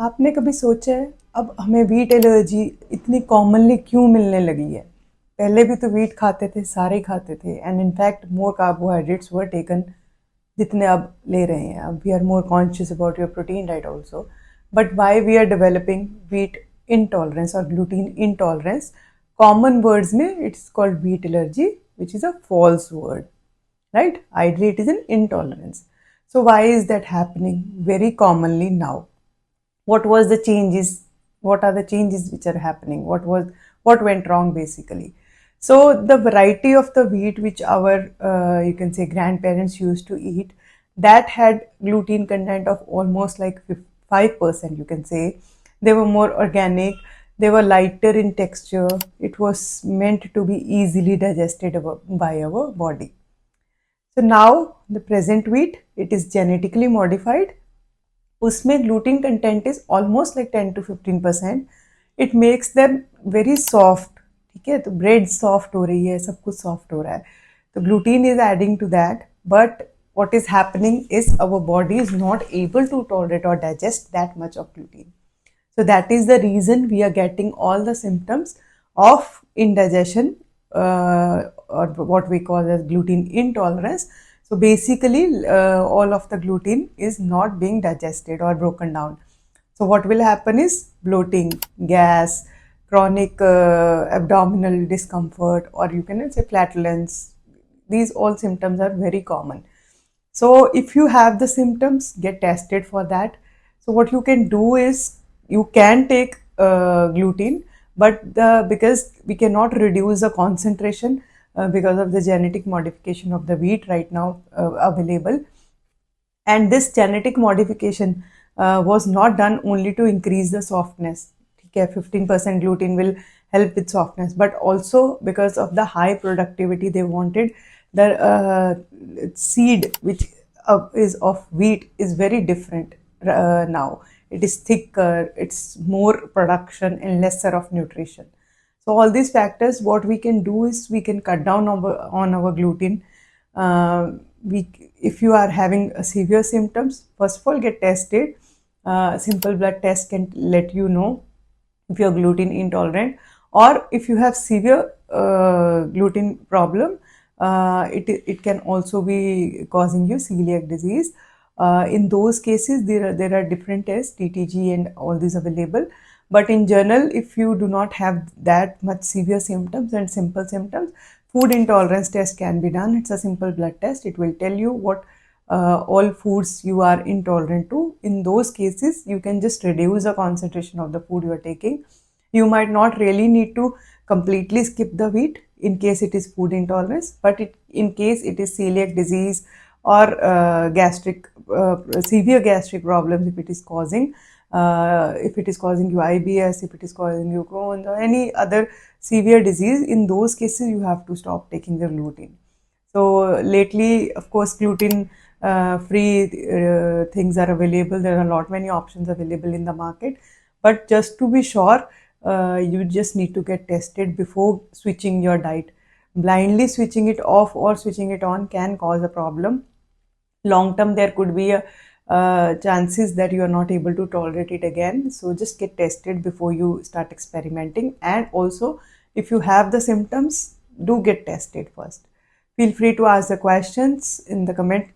आपने कभी सोचा है अब हमें वीट एलर्जी इतनी कॉमनली क्यों मिलने लगी है? पहले भी तो वीट खाते थे, सारे खाते थे, and in fact more carbohydrates were taken जितने अब ले रहे हैं. अब we are more conscious about your protein diet also. But why we are developing wheat intolerance or gluten intolerance? Common words में it's called wheat allergy, which is a false word, right? Ideally it is an intolerance. So why is that happening very commonly now? What was the changes? What are the changes which are happening? What went wrong basically? So the variety of the wheat which our you can say grandparents used to eat, that had gluten content of almost like 5%, you can say. They were more organic, they were lighter in texture, it was meant to be easily digested by our body. So now the present wheat, it is genetically modified. उसमें gluten content is almost like 10 to 15%. It makes them very soft. ठीक है, तो bread soft हो रही है, सब कुछ soft हो रहा है. तो gluten is adding to that, but what is happening is our body is not able to tolerate or digest that much of gluten. So that is the reason we are getting all the symptoms of indigestion, or what we call as gluten intolerance. So basically, all of the gluten is not being digested or broken down. So what will happen is bloating, gas, chronic abdominal discomfort, or you can say flatulence. These all symptoms are very common. So if you have the symptoms, get tested for that. So what you can do is you can take gluten, but because we cannot reduce the concentration because of the genetic modification of the wheat right now available. And this genetic modification was not done only to increase the softness. Okay, 15% gluten will help with softness, but also because of the high productivity, they wanted the seed which is of wheat is very different now. It is thicker, it's more production and lesser of nutrition. So all these factors, what we can do is we can cut down on our gluten. If you are having severe symptoms, first of all get tested. Simple blood test can let you know if you're gluten intolerant, or if you have severe gluten problem, it can also be causing you celiac disease. In those cases, there are different tests, TTG and all these available. But in general, if you do not have that much severe symptoms and simple symptoms, food intolerance test can be done. It's a simple blood test. It will tell you what all foods you are intolerant to. In those cases, you can just reduce the concentration of the food you are taking. You might not really need to completely skip the wheat in case it is food intolerance, but in case it is celiac disease or severe gastric problems, if it is causing you IBS, if it is causing you Crohn's or any other severe disease, in those cases you have to stop taking the gluten. So lately, of course, gluten free things are available. There are not many options available in the market, but just to be sure, you just need to get tested before switching your diet. Blindly switching it off or switching it on can cause a problem. Long term, there could be a chances that you are not able to tolerate it again. So just get tested before you start experimenting. And also, if you have the symptoms, do get tested first. Feel free to ask the questions in the comment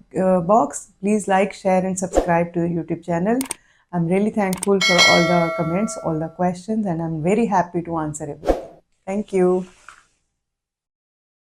box. Please like, share and subscribe to the YouTube channel. I'm really thankful for all the comments, all the questions, and I'm very happy to answer everything. Thank you.